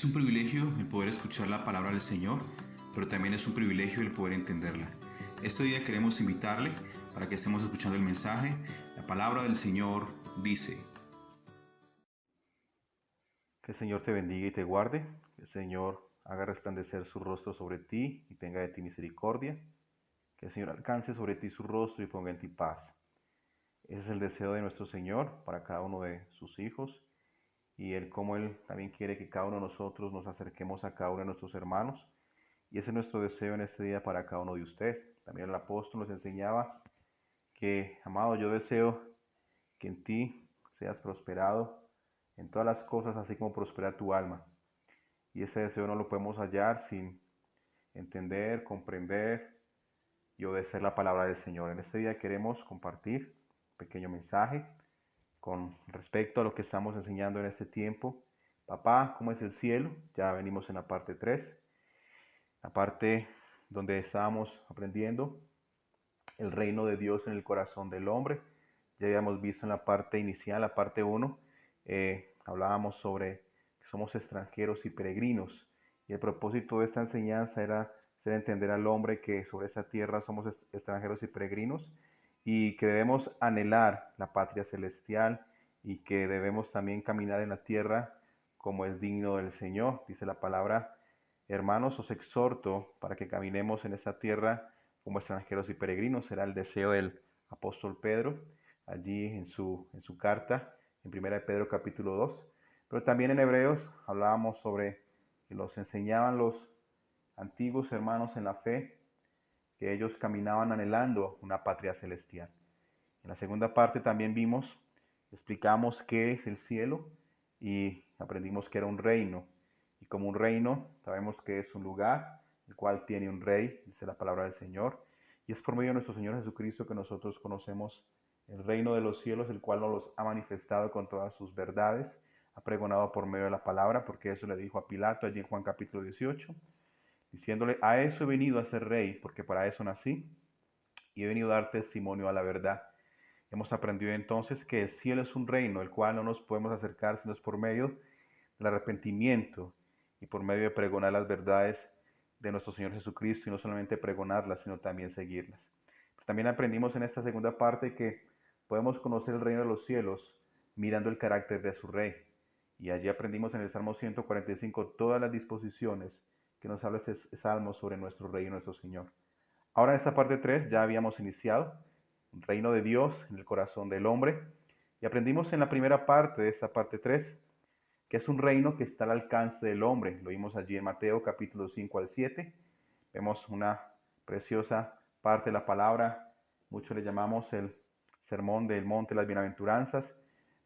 Es un privilegio el poder escuchar la palabra del Señor, pero también es un privilegio el poder entenderla. Este día queremos invitarle para que estemos escuchando el mensaje. La palabra del Señor dice: Que el Señor te bendiga y te guarde, que el Señor haga resplandecer su rostro sobre ti y tenga de ti misericordia, que el Señor alcance sobre ti su rostro y ponga en ti paz. Ese es el deseo de nuestro Señor para cada uno de sus hijos y como Él también quiere que cada uno de nosotros nos acerquemos a cada uno de nuestros hermanos. Y ese es nuestro deseo en este día para cada uno de ustedes. También el apóstol nos enseñaba que, amado, yo deseo que en ti seas prosperado en todas las cosas, así como prospera tu alma. Y ese deseo no lo podemos hallar sin entender, comprender y obedecer la palabra del Señor. En este día queremos compartir un pequeño mensaje con respecto a lo que estamos enseñando en este tiempo. Papá, ¿cómo es el cielo? Ya venimos en la parte 3, la parte donde estábamos aprendiendo el reino de Dios en el corazón del hombre. Ya habíamos visto en la parte inicial, la parte 1, hablábamos sobre que somos extranjeros y peregrinos. Y el propósito de esta enseñanza era hacer entender al hombre que sobre esta tierra somos extranjeros y peregrinos y que debemos anhelar la patria celestial y que debemos también caminar en la tierra como es digno del Señor. Dice la palabra: hermanos, os exhorto para que caminemos en esta tierra como extranjeros y peregrinos. Era el deseo del apóstol Pedro allí en su carta, en 1 de Pedro capítulo 2. Pero también en Hebreos hablábamos sobre que los enseñaban los antiguos hermanos en la fe, que ellos caminaban anhelando una patria celestial. En la segunda parte también explicamos qué es el cielo y aprendimos que era un reino. Y como un reino, sabemos que es un lugar el cual tiene un rey, dice la palabra del Señor. Y es por medio de nuestro Señor Jesucristo que nosotros conocemos el reino de los cielos, el cual nos los ha manifestado con todas sus verdades, ha pregonado por medio de la palabra, porque eso le dijo a Pilato allí en Juan capítulo 18, diciéndole: a eso he venido a ser rey, porque para eso nací, y he venido a dar testimonio a la verdad. Hemos aprendido entonces que el cielo es un reino, el cual no nos podemos acercar sino es por medio del arrepentimiento y por medio de pregonar las verdades de nuestro Señor Jesucristo, y no solamente pregonarlas, sino también seguirlas. Pero también aprendimos en esta segunda parte que podemos conocer el reino de los cielos mirando el carácter de su rey. Y allí aprendimos en el Salmo 145 todas las disposiciones que nos habla este salmo sobre nuestro rey y nuestro Señor. Ahora en esta parte 3 ya habíamos iniciado el reino de Dios en el corazón del hombre y aprendimos en la primera parte de esta parte 3 que es un reino que está al alcance del hombre. Lo vimos allí en Mateo capítulo 5 al 7. Vemos una preciosa parte de la palabra, muchos le llamamos el sermón del monte de las bienaventuranzas,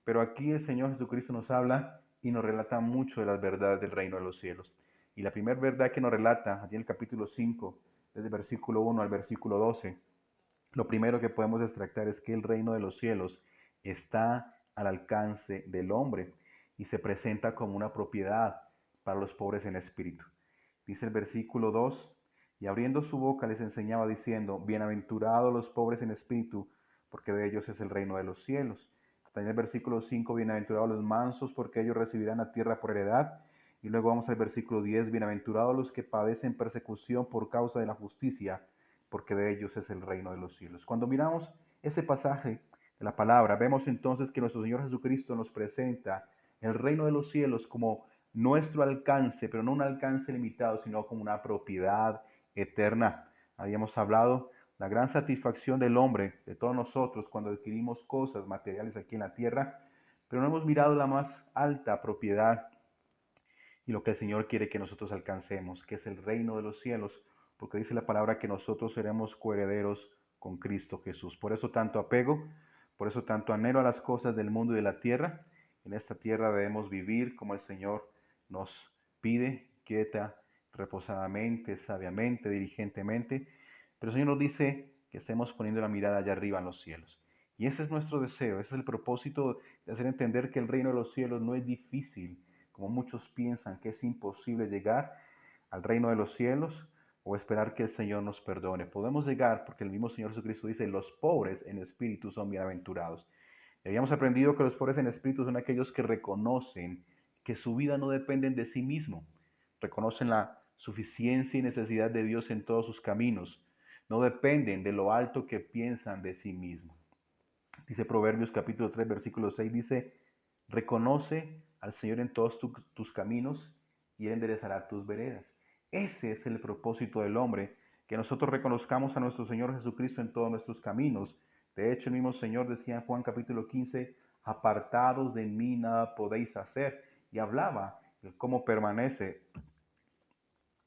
pero aquí el Señor Jesucristo nos habla y nos relata mucho de las verdades del reino de los cielos. Y la primera verdad que nos relata allí en el capítulo 5, desde el versículo 1 al versículo 12, lo primero que podemos extractar es que el reino de los cielos está al alcance del hombre y se presenta como una propiedad para los pobres en espíritu. Dice el versículo 2, y abriendo su boca les enseñaba diciendo: bienaventurados los pobres en espíritu, porque de ellos es el reino de los cielos. También el versículo 5, bienaventurados los mansos, porque ellos recibirán la tierra por heredad. Y luego vamos al versículo 10, bienaventurados los que padecen persecución por causa de la justicia, porque de ellos es el reino de los cielos. Cuando miramos ese pasaje de la palabra, vemos entonces que nuestro Señor Jesucristo nos presenta el reino de los cielos como nuestro alcance, pero no un alcance limitado, sino como una propiedad eterna. Habíamos hablado la gran satisfacción del hombre, de todos nosotros, cuando adquirimos cosas materiales aquí en la tierra, pero no hemos mirado la más alta propiedad y lo que el Señor quiere que nosotros alcancemos, que es el reino de los cielos, porque dice la palabra que nosotros seremos coherederos con Cristo Jesús. Por eso tanto apego, por eso tanto anhelo a las cosas del mundo y de la tierra. En esta tierra debemos vivir como el Señor nos pide, quieta, reposadamente, sabiamente, diligentemente. Pero el Señor nos dice que estemos poniendo la mirada allá arriba en los cielos. Y ese es nuestro deseo, ese es el propósito de hacer entender que el reino de los cielos no es difícil, como muchos piensan que es imposible llegar al reino de los cielos o esperar que el Señor nos perdone. Podemos llegar porque el mismo Señor Jesucristo dice: los pobres en espíritu son bienaventurados. Y habíamos aprendido que los pobres en espíritu son aquellos que reconocen que su vida no dependen de sí mismo. Reconocen la suficiencia y necesidad de Dios en todos sus caminos. No dependen de lo alto que piensan de sí mismo. Dice Proverbios capítulo 3, versículo 6, dice, reconoce al Señor en todos tus caminos y Él enderezará tus veredas. Ese es el propósito del hombre, que nosotros reconozcamos a nuestro Señor Jesucristo en todos nuestros caminos. De hecho, el mismo Señor decía en Juan capítulo 15, apartados de mí nada podéis hacer. Y hablaba de cómo permanece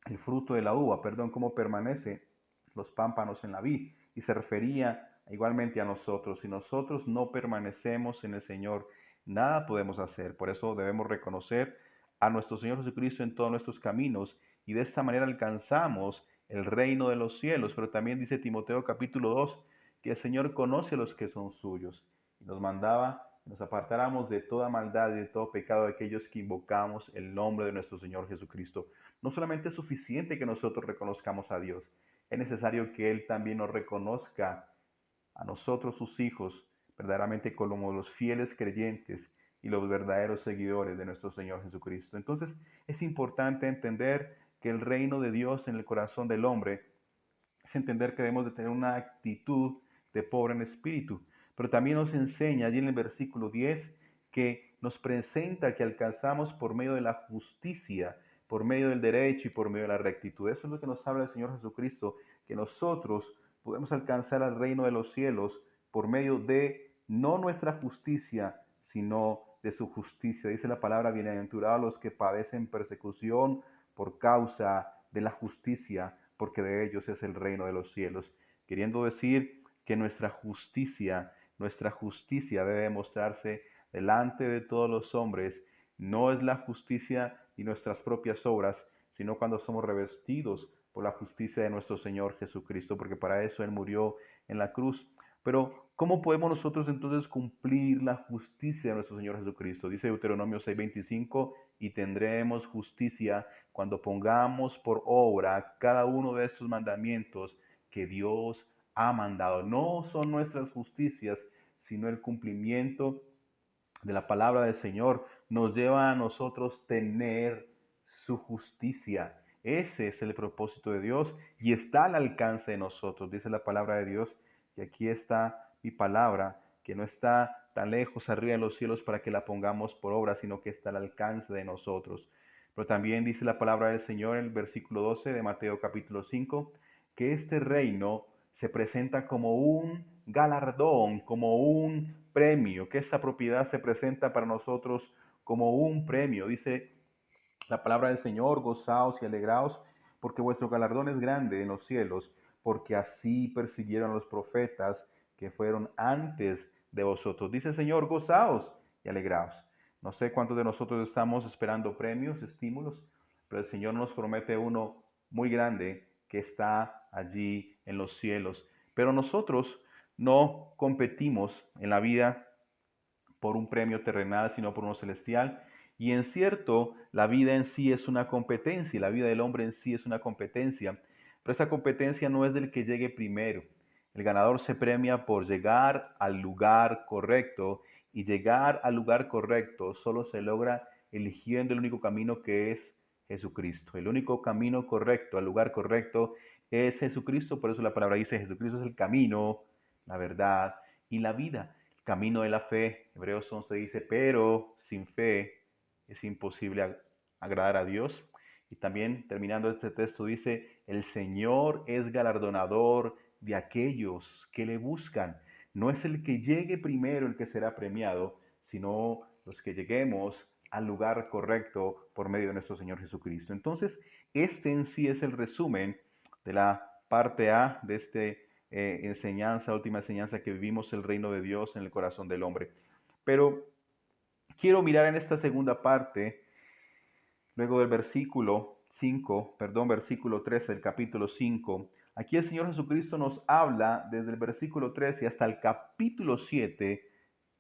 el fruto de la uva, cómo permanece los pámpanos en la vid. Y se refería igualmente a nosotros. Si nosotros no permanecemos en el Señor, nada podemos hacer. Por eso debemos reconocer a nuestro Señor Jesucristo en todos nuestros caminos y de esta manera alcanzamos el reino de los cielos. Pero también dice Timoteo capítulo 2 que el Señor conoce a los que son suyos y nos mandaba que nos apartáramos de toda maldad y de todo pecado de aquellos que invocamos el nombre de nuestro Señor Jesucristo. No solamente es suficiente que nosotros reconozcamos a Dios, es necesario que Él también nos reconozca a nosotros, sus hijos, verdaderamente como los fieles creyentes y los verdaderos seguidores de nuestro Señor Jesucristo. Entonces, es importante entender que el reino de Dios en el corazón del hombre es entender que debemos de tener una actitud de pobre en espíritu. Pero también nos enseña allí en el versículo 10 que nos presenta que alcanzamos por medio de la justicia, por medio del derecho y por medio de la rectitud. Eso es lo que nos habla el Señor Jesucristo, que nosotros podemos alcanzar al reino de los cielos por medio de no nuestra justicia, sino de su justicia. Dice la palabra, bienaventurados los que padecen persecución por causa de la justicia, porque de ellos es el reino de los cielos. Queriendo decir que nuestra justicia debe mostrarse delante de todos los hombres. No es la justicia y nuestras propias obras, sino cuando somos revestidos por la justicia de nuestro Señor Jesucristo, porque para eso Él murió en la cruz. Pero, ¿cómo podemos nosotros entonces cumplir la justicia de nuestro Señor Jesucristo? Dice Deuteronomio 6:25, y tendremos justicia cuando pongamos por obra cada uno de estos mandamientos que Dios ha mandado. No son nuestras justicias, sino el cumplimiento de la palabra del Señor nos lleva a nosotros tener su justicia. Ese es el propósito de Dios y está al alcance de nosotros. Dice la palabra de Dios, y aquí está mi palabra, que no está tan lejos arriba de los cielos para que la pongamos por obra, sino que está al alcance de nosotros. Pero también dice la palabra del Señor en el versículo 12 de Mateo capítulo 5, que este reino se presenta como un galardón, como un premio, que esta propiedad se presenta para nosotros como un premio. Dice la palabra del Señor, gozaos y alegraos, porque vuestro galardón es grande en los cielos, porque así persiguieron a los profetas que fueron antes de vosotros. Dice el Señor, gozaos y alegraos. No sé cuántos de nosotros estamos esperando premios, estímulos, pero el Señor nos promete uno muy grande que está allí en los cielos. Pero nosotros no competimos en la vida por un premio terrenal, sino por uno celestial. Y en cierto, la vida en sí es una competencia, la vida del hombre en sí es una competencia, pero esa competencia no es del que llegue primero. El ganador se premia por llegar al lugar correcto y llegar al lugar correcto solo se logra eligiendo el único camino que es Jesucristo. El único camino correcto al lugar correcto es Jesucristo, por eso la palabra dice Jesucristo es el camino, la verdad y la vida. Camino de la fe, Hebreos 11 dice, pero sin fe es imposible agradar a Dios. Y también terminando este texto dice, el Señor es galardonador de aquellos que le buscan. No es el que llegue primero el que será premiado, sino los que lleguemos al lugar correcto por medio de nuestro Señor Jesucristo. Entonces, este en sí es el resumen de la parte A de este última enseñanza que vivimos el reino de Dios en el corazón del hombre. Pero quiero mirar en esta segunda parte, luego del versículo 13 del capítulo 5. Aquí el Señor Jesucristo nos habla desde el versículo 13 hasta el capítulo 7.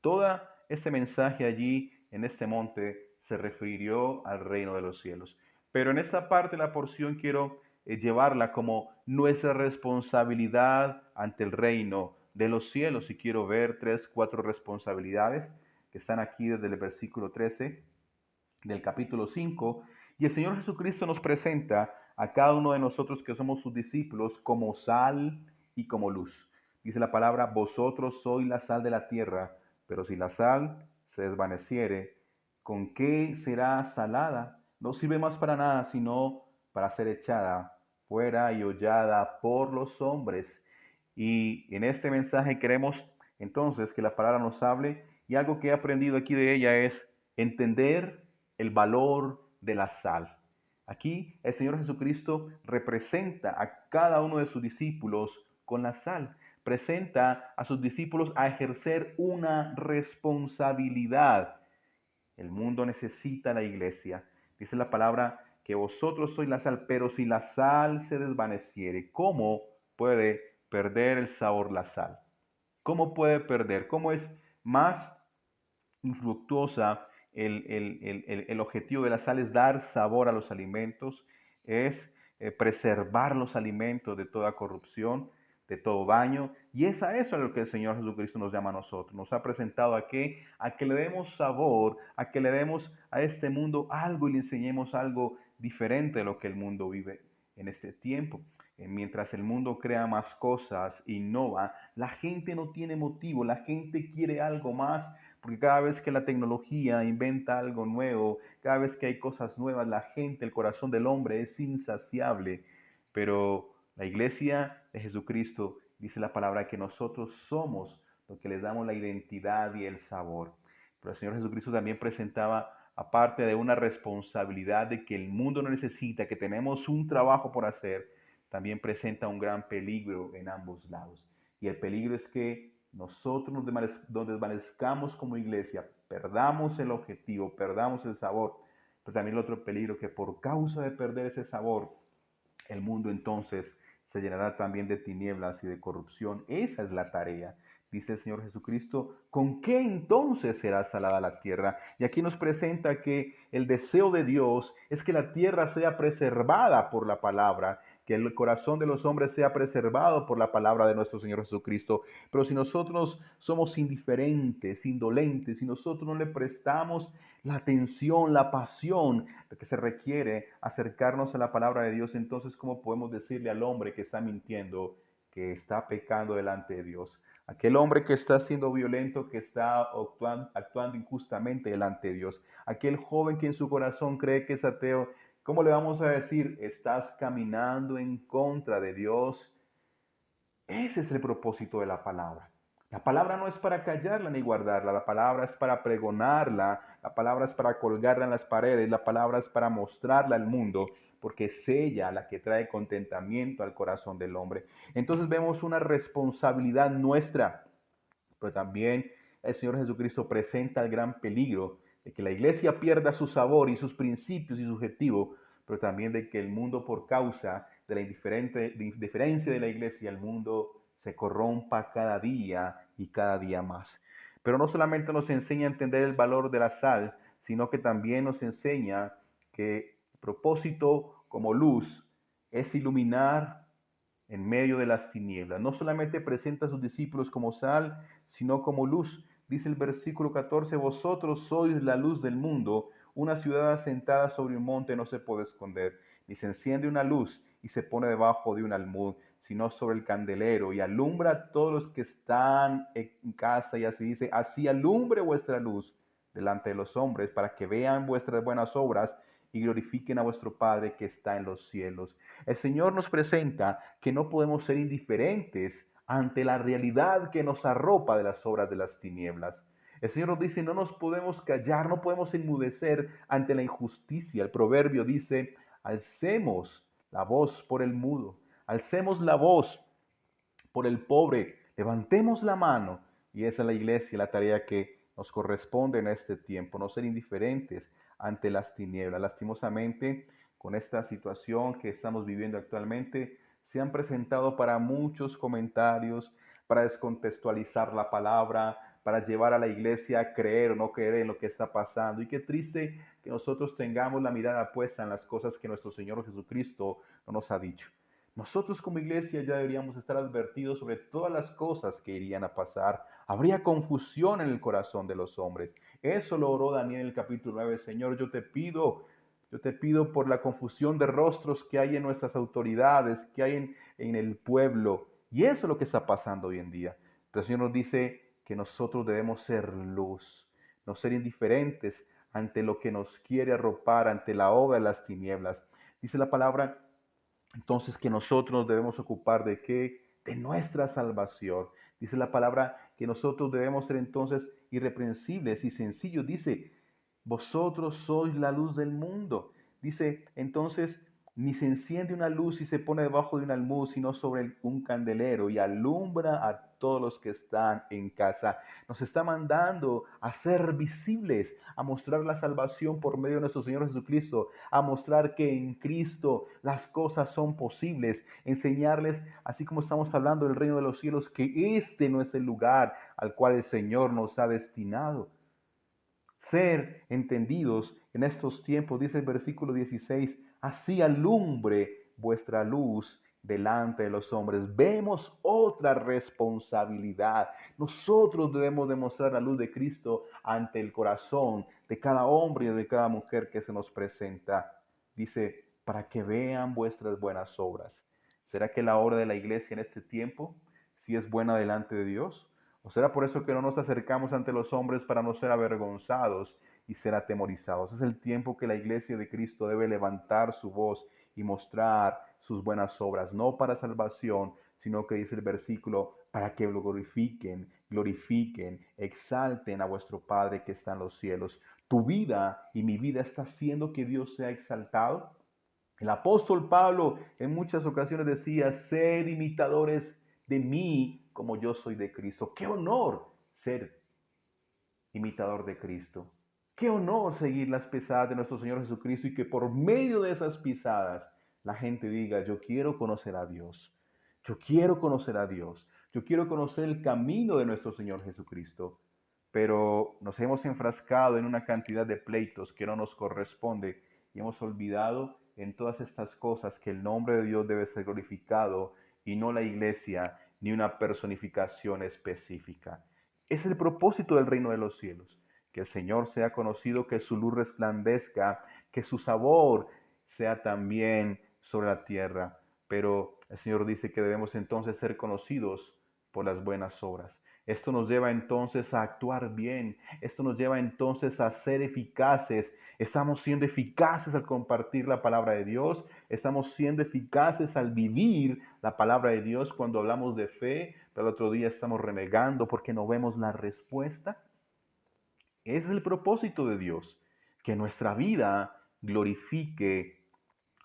Todo ese mensaje allí en este monte se refirió al reino de los cielos. Pero en esta parte de la porción quiero llevarla como nuestra responsabilidad ante el reino de los cielos. Y quiero ver 3, 4 responsabilidades que están aquí desde el versículo 13 del capítulo 5, y el Señor Jesucristo nos presenta a cada uno de nosotros que somos sus discípulos como sal y como luz. Dice la palabra, vosotros sois la sal de la tierra, pero si la sal se desvaneciere, ¿con qué será salada? No sirve más para nada, sino para ser echada fuera y hollada por los hombres. Y en este mensaje queremos entonces que la palabra nos hable, y algo que he aprendido aquí de ella es entender el valor de la sal. Aquí el Señor Jesucristo representa a cada uno de sus discípulos con la sal. Presenta a sus discípulos a ejercer una responsabilidad. El mundo necesita la iglesia. Dice la palabra que vosotros sois la sal, pero si la sal se desvaneciere, ¿cómo puede perder el sabor la sal? ¿Cómo puede perder? ¿Cómo es más infructuosa? El objetivo de la sal es dar sabor a los alimentos, es preservar los alimentos de toda corrupción, de todo daño. Y es a eso a lo que el Señor Jesucristo nos llama a nosotros. Nos ha presentado a qué, a que le demos sabor, a que le demos a este mundo algo y le enseñemos algo diferente de lo que el mundo vive en este tiempo. Mientras el mundo crea más cosas, innova, la gente no tiene motivo, la gente quiere algo más, porque cada vez que la tecnología inventa algo nuevo, cada vez que hay cosas nuevas, la gente, el corazón del hombre es insaciable. Pero la iglesia de Jesucristo dice la palabra que nosotros somos lo que les damos la identidad y el sabor. Pero el Señor Jesucristo también presentaba, aparte de una responsabilidad de que el mundo no necesita, que tenemos un trabajo por hacer, también presenta un gran peligro en ambos lados. Y el peligro es que nosotros nos desvanezcamos como iglesia, perdamos el objetivo, perdamos el sabor. Pero también el otro peligro, que por causa de perder ese sabor, el mundo entonces se llenará también de tinieblas y de corrupción. Esa es la tarea. Dice el Señor Jesucristo, ¿con qué entonces será salada la tierra? Y aquí nos presenta que el deseo de Dios es que la tierra sea preservada por la palabra, que el corazón de los hombres sea preservado por la palabra de nuestro Señor Jesucristo. Pero si nosotros somos indiferentes, indolentes, si nosotros no le prestamos la atención, la pasión que se requiere acercarnos a la palabra de Dios, entonces ¿cómo podemos decirle al hombre que está mintiendo que está pecando delante de Dios? Aquel hombre que está siendo violento, que está actuando injustamente delante de Dios. Aquel joven que en su corazón cree que es ateo, ¿cómo le vamos a decir? Estás caminando en contra de Dios. Ese es el propósito de la palabra. La palabra no es para callarla ni guardarla, la palabra es para pregonarla, la palabra es para colgarla en las paredes, la palabra es para mostrarla al mundo, porque es ella la que trae contentamiento al corazón del hombre. Entonces vemos una responsabilidad nuestra, pero también el Señor Jesucristo presenta el gran peligro de que la iglesia pierda su sabor y sus principios y su objetivo, pero también de que el mundo, por causa de la indiferencia de la iglesia, el mundo se corrompa cada día y cada día más. Pero no solamente nos enseña a entender el valor de la sal, sino que también nos enseña que el propósito como luz es iluminar en medio de las tinieblas. No solamente presenta a sus discípulos como sal, sino como luz. Dice el versículo 14, vosotros sois la luz del mundo. Una ciudad asentada sobre un monte no se puede esconder, ni se enciende una luz y se pone debajo de un almud, sino sobre el candelero y alumbra a todos los que están en casa. Y así dice, así alumbre vuestra luz delante de los hombres, para que vean vuestras buenas obras y glorifiquen a vuestro Padre que está en los cielos. El Señor nos presenta que no podemos ser indiferentes ante la realidad que nos arropa de las obras de las tinieblas. El Señor nos dice, no nos podemos callar, no podemos enmudecer ante la injusticia. El proverbio dice, alcemos la voz por el mudo, alcemos la voz por el pobre, levantemos la mano. Y esa es la iglesia, la tarea que nos corresponde en este tiempo, no ser indiferentes ante las tinieblas. Lastimosamente, con esta situación que estamos viviendo actualmente, se han presentado para muchos comentarios, para descontextualizar la palabra, para llevar a la iglesia a creer o no creer en lo que está pasando. Y qué triste que nosotros tengamos la mirada puesta en las cosas que nuestro Señor Jesucristo no nos ha dicho. Nosotros como iglesia ya deberíamos estar advertidos sobre todas las cosas que irían a pasar. Habría confusión en el corazón de los hombres. Eso lo oró Daniel en el capítulo 9. Señor, yo te pido por la confusión de rostros que hay en nuestras autoridades, que hay en el pueblo. Y eso es lo que está pasando hoy en día. Pero el Señor nos dice que nosotros debemos ser luz, no ser indiferentes ante lo que nos quiere arropar, ante la obra de las tinieblas. Dice la palabra entonces que nosotros nos debemos ocupar de qué? De nuestra salvación. Dice la palabra que nosotros debemos ser entonces irreprensibles y sencillos. Dice, vosotros sois la luz del mundo. Dice, entonces, ni se enciende una luz y se pone debajo de un almud, sino sobre un candelero y alumbra a todos los que están en casa. Nos está mandando a ser visibles, a mostrar la salvación por medio de nuestro Señor Jesucristo, a mostrar que en Cristo las cosas son posibles, enseñarles, así como estamos hablando del reino de los cielos, que este no es el lugar al cual el Señor nos ha destinado. Ser entendidos en estos tiempos, dice el versículo 16, así alumbre vuestra luz delante de los hombres. Vemos otra responsabilidad. Nosotros debemos demostrar la luz de Cristo ante el corazón de cada hombre y de cada mujer que se nos presenta. Dice, para que vean vuestras buenas obras. ¿Será que la obra de la iglesia en este tiempo sí es buena delante de Dios? ¿O será por eso que no nos acercamos ante los hombres para no ser avergonzados y ser atemorizados? Es el tiempo que la iglesia de Cristo debe levantar su voz y mostrar sus buenas obras, no para salvación, sino que dice el versículo, para que lo glorifiquen, exalten a vuestro Padre que está en los cielos. Tu vida y mi vida está haciendo que Dios sea exaltado. El apóstol Pablo en muchas ocasiones decía, ser imitadores de mí como yo soy de Cristo. Qué honor ser imitador de Cristo. Qué honor seguir las pisadas de nuestro Señor Jesucristo y que por medio de esas pisadas la gente diga, yo quiero conocer a Dios. Yo quiero conocer a Dios. Yo quiero conocer el camino de nuestro Señor Jesucristo. Pero nos hemos enfrascado en una cantidad de pleitos que no nos corresponde y hemos olvidado en todas estas cosas que el nombre de Dios debe ser glorificado y no la iglesia ni una personificación específica. Es el propósito del reino de los cielos, que el Señor sea conocido, que su luz resplandezca, que su sabor sea también sobre la tierra. Pero el Señor dice que debemos entonces ser conocidos por las buenas obras. Esto nos lleva entonces a actuar bien. Esto nos lleva entonces a ser eficaces. Estamos siendo eficaces al compartir la palabra de Dios. Estamos siendo eficaces al vivir la palabra de Dios cuando hablamos de fe, pero el otro día estamos renegando porque no vemos la respuesta. Ese es el propósito de Dios, que nuestra vida glorifique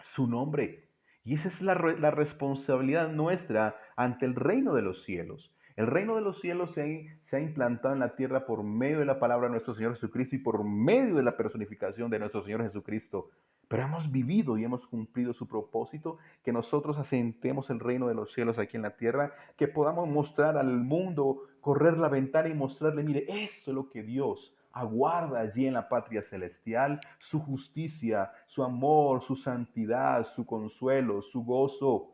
su nombre. Y esa es la responsabilidad nuestra ante el reino de los cielos. El reino de los cielos se ha implantado en la tierra por medio de la palabra de nuestro Señor Jesucristo y por medio de la personificación de nuestro Señor Jesucristo. Pero hemos vivido y hemos cumplido su propósito, que nosotros asentemos el reino de los cielos aquí en la tierra, que podamos mostrar al mundo, correr la ventana y mostrarle, mire, esto es lo que Dios aguarda allí en la patria celestial, su justicia, su amor, su santidad, su consuelo, su gozo.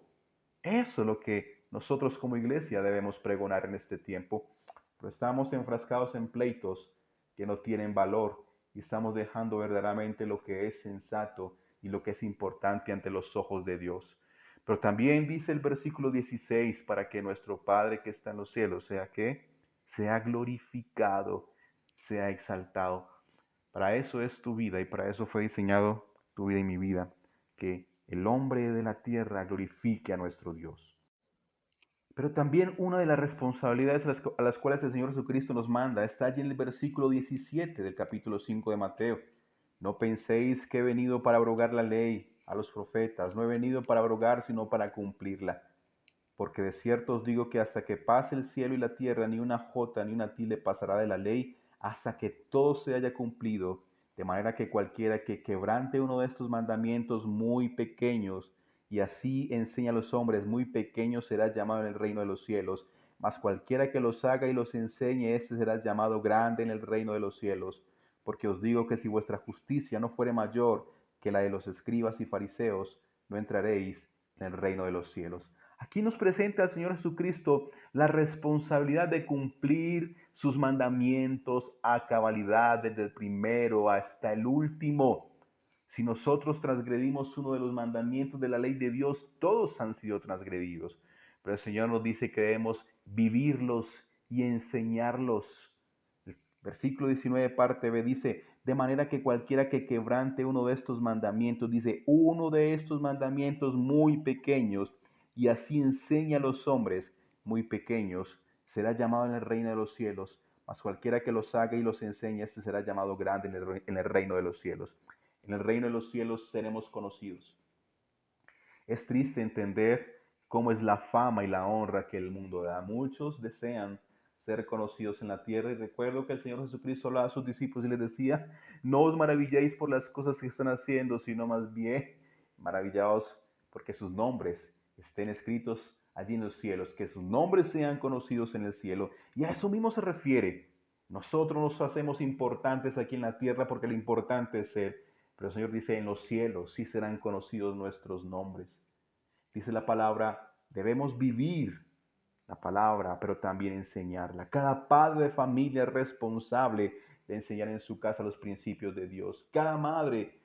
Eso es lo que nosotros como iglesia debemos pregonar en este tiempo. Pero estamos enfrascados en pleitos que no tienen valor y estamos dejando verdaderamente lo que es sensato y lo que es importante ante los ojos de Dios. Pero también dice el versículo 16, para que nuestro Padre que está en los cielos sea glorificado, sea exaltado. Para eso es tu vida y para eso fue diseñado tu vida y mi vida, que el hombre de la tierra glorifique a nuestro Dios. Pero también una de las responsabilidades a las cuales el Señor Jesucristo nos manda está allí en el versículo 17 del capítulo 5 de Mateo. No penséis que he venido para abrogar la ley a los profetas, no he venido para abrogar sino para cumplirla. Porque de cierto os digo que hasta que pase el cielo y la tierra, ni una jota ni una tilde pasará de la ley, hasta que todo se haya cumplido. De manera que cualquiera que quebrante uno de estos mandamientos muy pequeños, y así enseña a los hombres muy pequeños, será llamado en el reino de los cielos. Mas cualquiera que los haga y los enseñe, éste será llamado grande en el reino de los cielos. Porque os digo que si vuestra justicia no fuere mayor que la de los escribas y fariseos, no entraréis en el reino de los cielos. Aquí nos presenta el Señor Jesucristo la responsabilidad de cumplir sus mandamientos a cabalidad, desde el primero hasta el último. Si nosotros transgredimos uno de los mandamientos de la ley de Dios, todos han sido transgredidos. Pero el Señor nos dice que debemos vivirlos y enseñarlos. El versículo 19, parte B, dice: de manera que cualquiera que quebrante uno de estos mandamientos, dice, uno de estos mandamientos muy pequeños, y así enseña a los hombres muy pequeños, será llamado en el reino de los cielos. Mas cualquiera que los haga y los enseñe, este será llamado grande en el reino de los cielos. En el reino de los cielos seremos conocidos. Es triste entender cómo es la fama y la honra que el mundo da. Muchos desean ser conocidos en la tierra, y recuerdo que el Señor Jesucristo hablaba a sus discípulos y les decía: no os maravilléis por las cosas que están haciendo, sino más bien maravillaos porque sus nombres estén escritos allí en los cielos, que sus nombres sean conocidos en el cielo. Y a eso mismo se refiere. Nosotros nos hacemos importantes aquí en la tierra porque lo importante es Él. Pero el Señor dice: en los cielos sí serán conocidos nuestros nombres. Dice la palabra, debemos vivir la palabra, pero también enseñarla. Cada padre de familia es responsable de enseñar en su casa los principios de Dios. Cada madre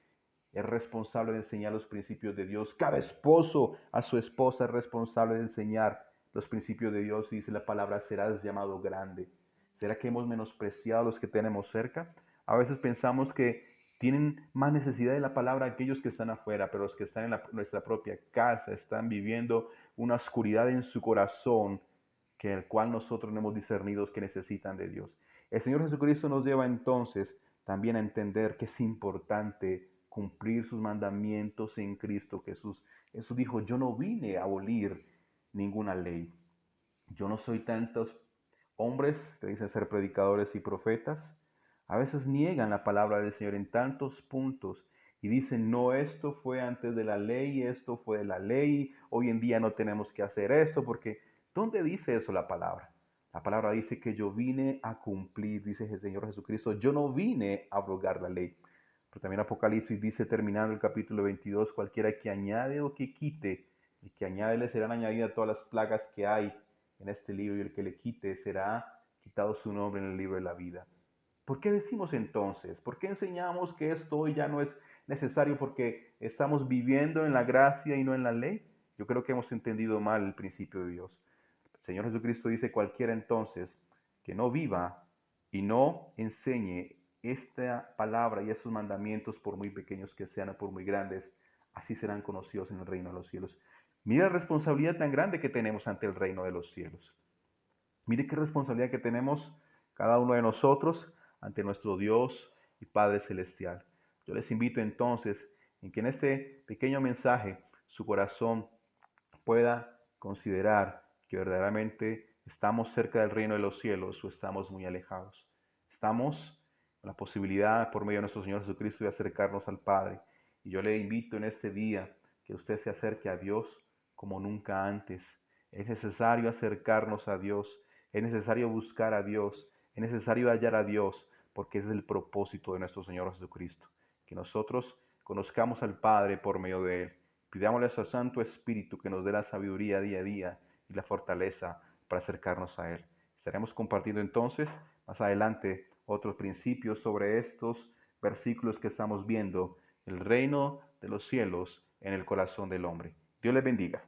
es responsable de enseñar los principios de Dios. Cada esposo a su esposa es responsable de enseñar los principios de Dios. Y dice la palabra, serás llamado grande. ¿Será que hemos menospreciado a los que tenemos cerca? A veces pensamos que tienen más necesidad de la palabra aquellos que están afuera, pero los que están en nuestra propia casa están viviendo una oscuridad en su corazón que el cual nosotros no hemos discernido que necesitan de Dios. El Señor Jesucristo nos lleva entonces también a entender que es importante cumplir sus mandamientos en Cristo Jesús. Jesús dijo: yo no vine a abolir ninguna ley. Yo no soy tantos hombres que dicen ser predicadores y profetas. A veces niegan la palabra del Señor en tantos puntos y dicen: no, esto fue antes de la ley, esto fue de la ley, hoy en día no tenemos que hacer esto, porque ¿dónde dice eso la palabra? La palabra dice que yo vine a cumplir, dice el Señor Jesucristo, yo no vine a abrogar la ley. Pero también Apocalipsis dice, terminando el capítulo 22, cualquiera que añade o que quite, el que añade le serán añadidas todas las plagas que hay en este libro, y el que le quite será quitado su nombre en el libro de la vida. ¿Por qué decimos entonces? ¿Por qué enseñamos que esto hoy ya no es necesario porque estamos viviendo en la gracia y no en la ley? Yo creo que hemos entendido mal el principio de Dios. El Señor Jesucristo dice: cualquiera entonces que no viva y no enseñe esta palabra y estos mandamientos, por muy pequeños que sean o por muy grandes, así serán conocidos en el reino de los cielos. Mira la responsabilidad tan grande que tenemos ante el reino de los cielos. Mire qué responsabilidad que tenemos cada uno de nosotros ante nuestro Dios y Padre Celestial. Yo les invito entonces en que en este pequeño mensaje su corazón pueda considerar que verdaderamente estamos cerca del reino de los cielos o estamos muy alejados. Estamos con la posibilidad, por medio de nuestro Señor Jesucristo, de acercarnos al Padre. Y yo le invito en este día que usted se acerque a Dios como nunca antes. Es necesario acercarnos a Dios, es necesario buscar a Dios, es necesario hallar a Dios, porque ese es el propósito de nuestro Señor Jesucristo, que nosotros conozcamos al Padre por medio de Él. Pidámosle a su Santo Espíritu que nos dé la sabiduría día a día y la fortaleza para acercarnos a Él. Estaremos compartiendo entonces más adelante otros principios sobre estos versículos que estamos viendo, el reino de los cielos en el corazón del hombre. Dios les bendiga.